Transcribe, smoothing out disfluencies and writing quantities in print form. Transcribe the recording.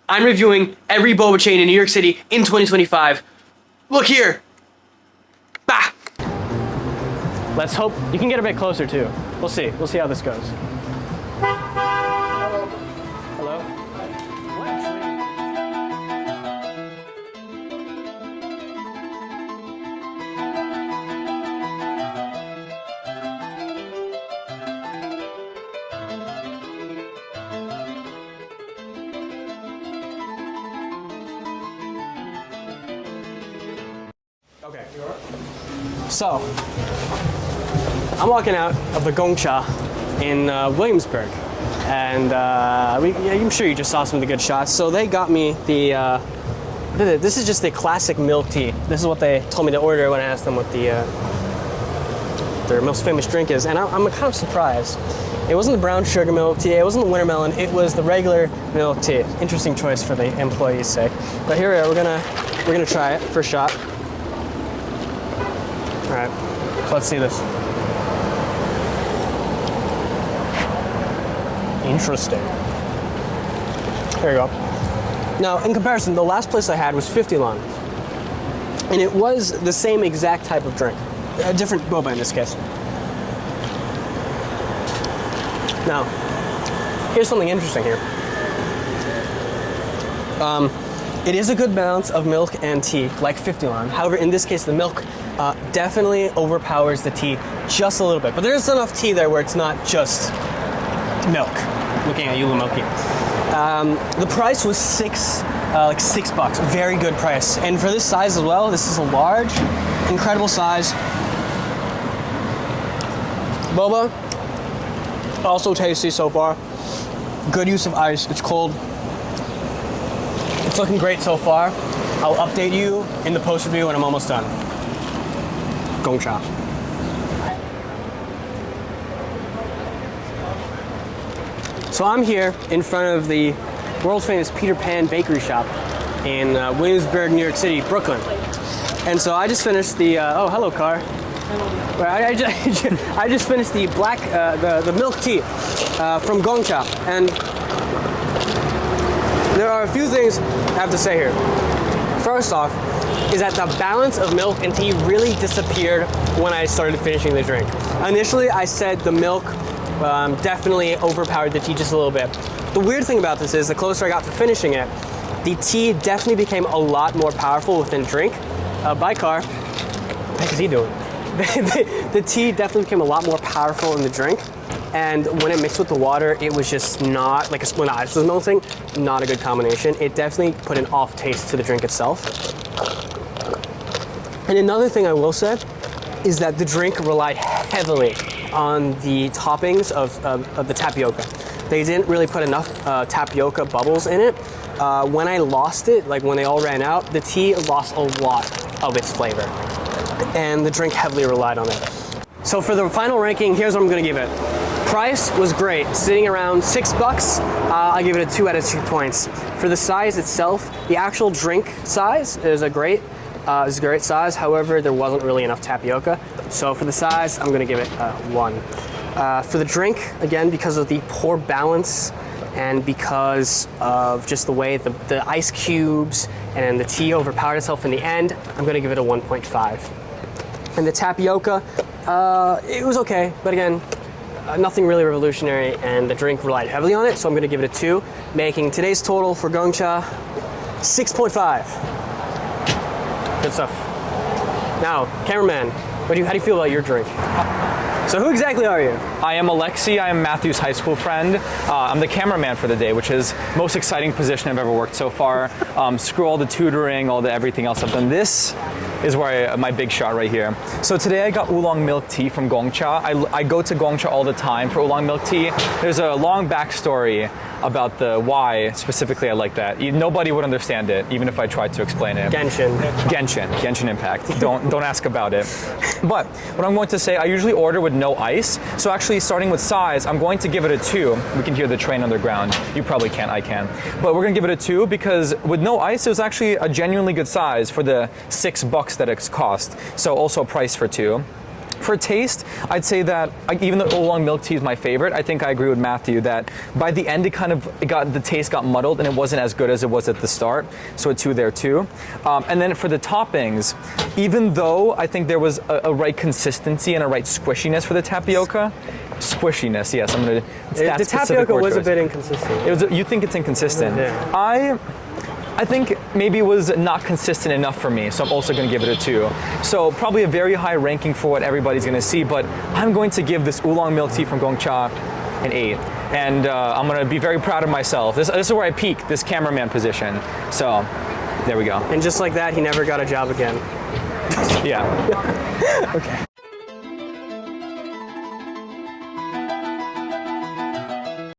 I'm reviewing every boba chain in New York City in 2025. Look here. Bah! Let's hope you can get a bit closer too. We'll see. We'll see how this goes. Hello? Okay. So, I'm walking out of the Gong Cha in Williamsburg, and I'm sure you just saw some of the good shots. So they got me the, this is just the classic milk tea. This is what they told me to order when I asked them what their most famous drink is, and I'm kind of surprised. It wasn't the brown sugar milk tea, it wasn't the winter melon, it was the regular milk tea. Interesting choice for the employees' sake. But here we are, we're gonna try it, first shot. All right, so let's see this. Interesting. There you go. Now, in comparison, the last place I had was 50 Lon, and it was the same exact type of drink, a different boba in this case. Now, here's something interesting here. It is a good balance of milk and tea, like 50 Lon. However, in this case, the milk definitely overpowers the tea just a little bit. But there's enough tea there where it's not just milk. Looking at you, Milky. The price was like $6. Very good price. And for this size as well, this is a large, incredible size. Boba, also tasty so far. Good use of ice. It's cold. It's looking great so far. I'll update you in the post review when I'm almost done. Gong Cha. So I'm here in front of the world famous Peter Pan bakery shop in Williamsburg, New York City, Brooklyn. And so I just finished the, oh, hello car. I just finished the the milk tea from Gong Cha. And there are a few things I have to say here. First off, is that the balance of milk and tea really disappeared when I started finishing the drink. Initially, I said the milk definitely overpowered the tea just a little bit. The weird thing about this is the closer I got to finishing it, the tea definitely became a lot more powerful within the drink. Bye, car. What the heck is he doing? The tea definitely became a lot more powerful in the drink. And when it mixed with the water, it was just not, like when the ice was melting, not a good combination. It definitely put an off taste to the drink itself. And another thing I will say is that the drink relied heavily on the toppings of the tapioca. They didn't really put enough tapioca bubbles in it. When I lost it, like when they all ran out, the tea lost a lot of its flavor. And the drink heavily relied on it. So for the final ranking, here's what I'm gonna give it. Price was great, sitting around $6. I give it a 2 out of 2 points. For the size itself, the actual drink size is a great size. However, there wasn't really enough tapioca. So for the size, I'm gonna give it 1. For the drink, again, because of the poor balance and because of just the way the ice cubes and the tea overpowered itself in the end, I'm gonna give it a 1.5. And the tapioca, it was okay, but again, nothing really revolutionary, and the drink relied heavily on it, so I'm gonna give it a 2, making today's total for Gong Cha 6.5. Good stuff. Now, cameraman, how do you feel about your drink? So who exactly are you? I am Alexi. I am Matthew's high school friend. I'm the cameraman for the day, which is the most exciting position I've ever worked so far. Screw all the tutoring, all the everything else I've done. This is where my big shot right here. So today I got oolong milk tea from Gong Cha. I go to Gong Cha all the time for oolong milk tea. There's a long backstory about the why specifically I like that. Nobody would understand it, even if I tried to explain it. Genshin Impact. Don't ask about it. But what I'm going to say, I usually order with no ice. So actually, starting with size, I'm going to give it a 2. We can hear the train underground. You probably can't, I can. But we're gonna give it a 2 because with no ice, it was actually a genuinely good size for the $6 that it's cost. So also a price for 2. For taste, I'd say that even though oolong milk tea is my favorite, I think I agree with Matthew that by the end the taste got muddled and it wasn't as good as it was at the start. So a 2 there too. And then for the toppings, even though I think there was a right consistency and a right squishiness for the tapioca, squishiness, yes, I'm gonna. The tapioca was a bit inconsistent. You think it's inconsistent? Yeah. I think maybe it was not consistent enough for me, so I'm also going to give it a 2. So probably a very high ranking for what everybody's going to see, but I'm going to give this oolong milk tea from Gong Cha an 8. And I'm going to be very proud of myself. This is where I peak, this cameraman position. So there we go. And just like that, he never got a job again. Yeah. Okay.